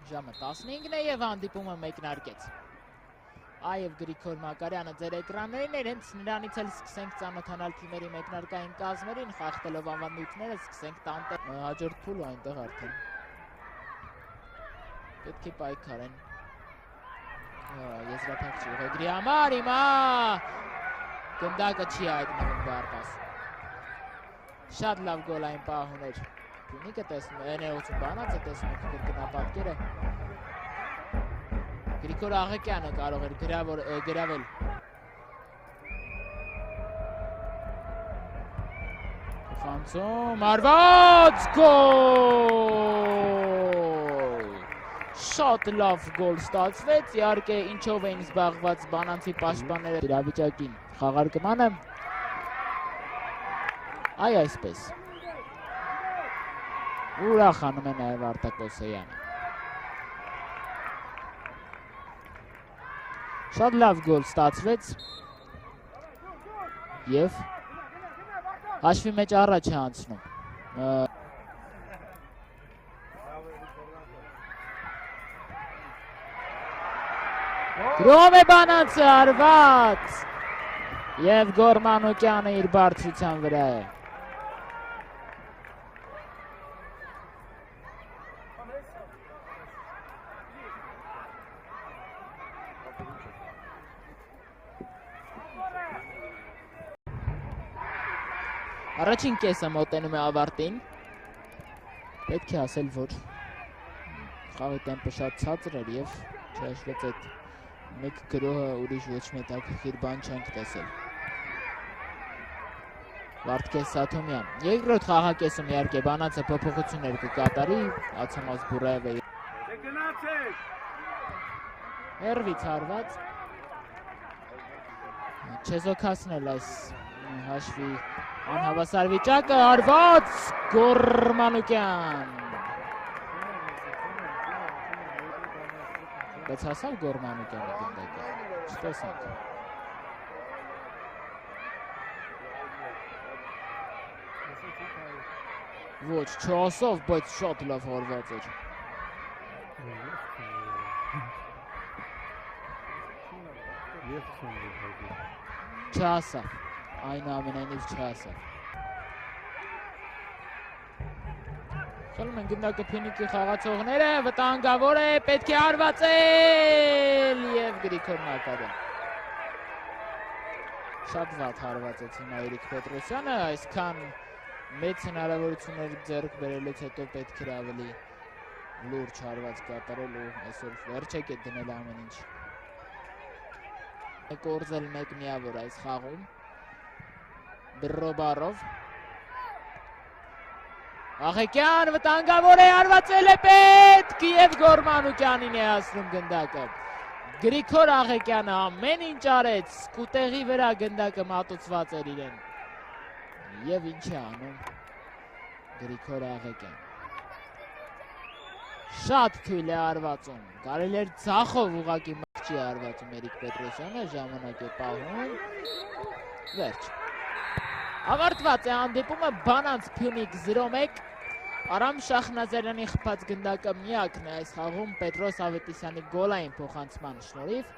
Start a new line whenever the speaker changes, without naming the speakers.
Ժամը 15-ն է եւ հանդիպումը մեկնարկեց։ Այև Գրիգոր Մակարյանը ձեր էկրաններին էր, հենց նրանից էլ սկսենք ծանոթանալ թիմերի մեկնարկային կազմերին, խախտելով ավանդույթները, սկսենք տանտել հաջորդ փուլը այնտեղ արդեն։ Պետք է պայքարեն եզրափակչի ուղեգրի համար, հիմա գնդակը չի հայտնվում Վարդաս։ Շատ լավ գոլային պահ ուներ Փյունիկը, տեսնում է ներողություն Բանացը, տեսնում է կրկնապատկերը։ Գրիգոր Աղեկյանը կարող էր գրավել Ֆանցում, արված գոլ! Շատ լավ գոլ ստացվեց, իհարկե ինչով էին զբաղված Բանանցի պաշտպանները իրավիճակին խաղարկմանը։ Այսպես։ Ուրախանում է նաև Արտակ Օսեյանը։ Շատ լավ գոլ ստացվեց և հաշվի մեջ առաջ է անցնում։ Գրում է Բանանցը, արված և Գորմանուկյանը իր բարձրության վրա է։ Առաջին կեսը մոտենում է ավարտին, պետք է ասել, որ խաղի տեմպը շատ ցածր էր և չհաշվեց այդ մեկ գրոհը ուրիշ ոչ մի հետաքրքիր բան չենք տեսել։ Վարդգես Սաթոմյան, երկրորդ խաղակեսում իհարկե Բանանցը փոփոխություններ կկատարի, Ացամաս Բուրաևը հեռվից հարված, չեզոքացնել այս հաշվի անհավասար վիճակը, արված Գորմանուկյան։ Բայց հասավ Գորմանուկյանը գնդակը, չտեսանք։ Ոչ, չասավ, բայց շատ լավ հարված էր։ Չասավ, այնուամենայնիվ չասավ։ Խլում են գնդակը Փյունիկի խաղացողները, վտանգավոր է, պետք է հարվածել և Գրիգոր Մակարյան։ Շատ վատ հարվածեց հիմա Էրիկ Պետրոսյանը, այսքան մեծ հնարավորություններ ձեռք բերելուց հետո պետք էր ավելի լուրջ հարված կատարել ու այսօր վերջ եք է դնել ամեն ինչ։ Կորզել մեկ միավոր այս խաղում Բրոբարով։ Աղեկյան վտանգավոր է, հարվածել է պետք և Գորմանուկյանին է հասնում գնդակը։ Գրիգոր Աղեկյանը ամեն ինչ արեց, սկուտեղի վրա գնդակը մատուցված էր իրեն։ Եվ ինչ է անում Գրիգոր Աղեկյան։ Շատ թույլ է հարվածում, կարելի էր ձախով ուղղակի չի հարվածում Էրիկ Պետրոսյանը, ժամանակ է պահում, վերջ։ Ավարտված է հանդիպումը, Բանանց Փյունիկ 0-1, Արամ Շախնազարյանի խփած գնդակը միակն է այս խաղում Պետրոս Ավետիսյանի գոլային փոխանցման շնորհիվ։